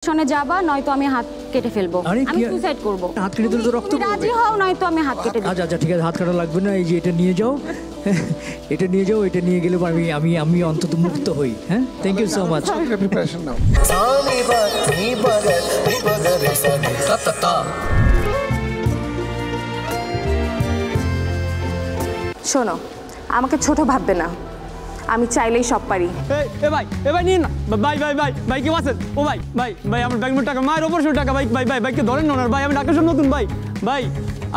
শোনে যাবা নয়তো আমি হাত কেটে ফেলবো আমি সুসাইড করব হাত কেটে দিলে তো রক্ত পড়বে রাজি হও নয়তো আমি হাত কেটে দেব আচ্ছা ঠিক আছে হাত কাটা লাগবে না এই যে এটা নিয়ে যাও এটা নিয়ে যাও এটা নিয়ে গেলে আমি আমি আমি অন্তত মুক্ত হই হ্যাঁ thank you so much preparation নাও শোনো আমাকে ছোট ভাববে না আমি চাইলেই সব পারি এ ভাই নিন না ভাই কেউ আছেন ও ভাই আমার ব্যাংকের টাকা মায়ের অপারেশন টাকা ভাইকে ধরেন না ভাই আমি ডাক্তার নতুন ভাই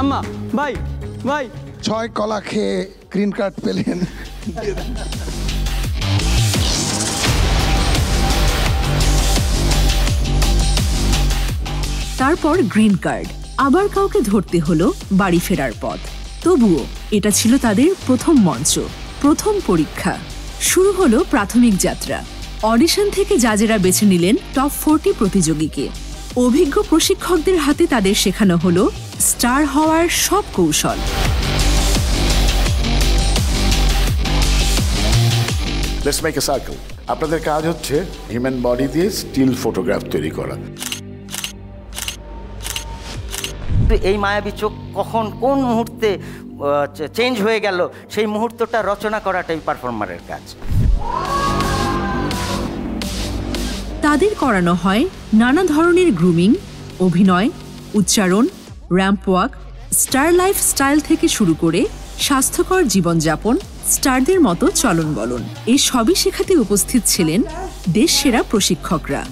আম্মা ভাই 6 কলা খেয়ে গ্রিন কার্ড পেলেন তারপর গ্রিন কার্ড আবার কাউকে ধরতে হলো বাড়ি ফেরার পথ তবুও এটা ছিল তাদের প্রথম মঞ্চ প্রথম পরীক্ষা শুরু হলো প্রাথমিক যাত্রা অডিশন থেকে জাজেরা বেছে নিলেন টপ 40 প্রতিযোগীকে অভিজ্ঞ প্রশিক্ষকদের হাতে তাদের শেখানো হলো স্টার হওয়ার সব কৌশল লেটস মেক এ সার্কেল আপনাদের কাজ হচ্ছে হিউম্যান বডি দিয়ে স্টিল ফটোগ্রাফ তৈরি করা এই মায়াবী চোখ কখন কোন মুহূর্তে চেঞ্জ হয়ে গেল সেই মুহূর্তটা রচনা করাটাই পারফর্মারের কাজ তাদের করানো হয় নানা ধরনের গ্রুমিং অভিনয় উচ্চারণ ramp walk star life style থেকে শুরু করে স্বাস্থ্যকর জীবনযাপন স্টারদের মতো চলন বলন এই সবই শেখাতে উপস্থিত ছিলেন দেশসেরা প্রশিক্ষকরা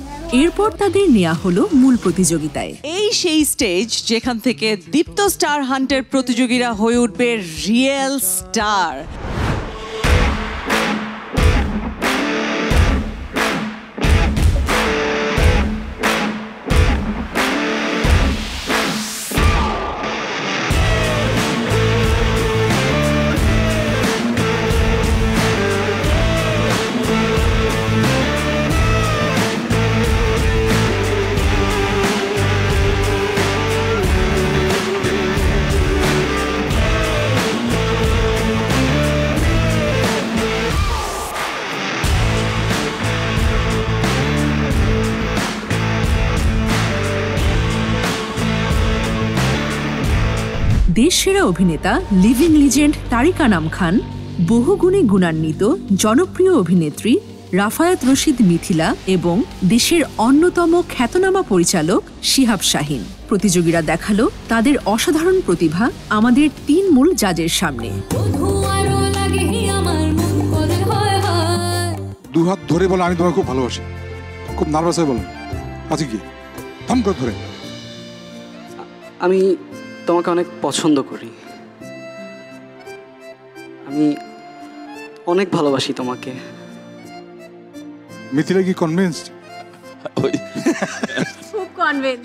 এরপর তাদের নেওয়া হলো মূল প্রতিযোগিতায় এই সেই স্টেজ যেখান থেকে দীপ্ত স্টার হান্টের প্রতিযোগীরা হয়ে উঠবে রিয়েল স্টার দেশসেরা অভিনেতা লিভিং লিজেন্ড তারিকা নাম খান বহুগুণে গুণান্বিত জনপ্রিয় অভিনেত্রী রাফায়াত রশিদ মিথিলা এবং দেশের অন্যতম খ্যাতনামা পরিচালক শিহাব শাহীন প্রতিযোগীরা দেখালো তাদের অসাধারণ প্রতিভা আমাদের 3 মূল জাজের সামনে দুহাত ধরে বলে আমি তোমাকে খুব ভালোবাসি খুব নার্ভাস হয়ে বলেন আজকে কি থাম করে ধরে আমি তোমাকে অনেক পছন্দ করি আমি অনেক ভালোবাসি তোমাকে মিথিলা কি কনভিন্সড খুব কনভিন্স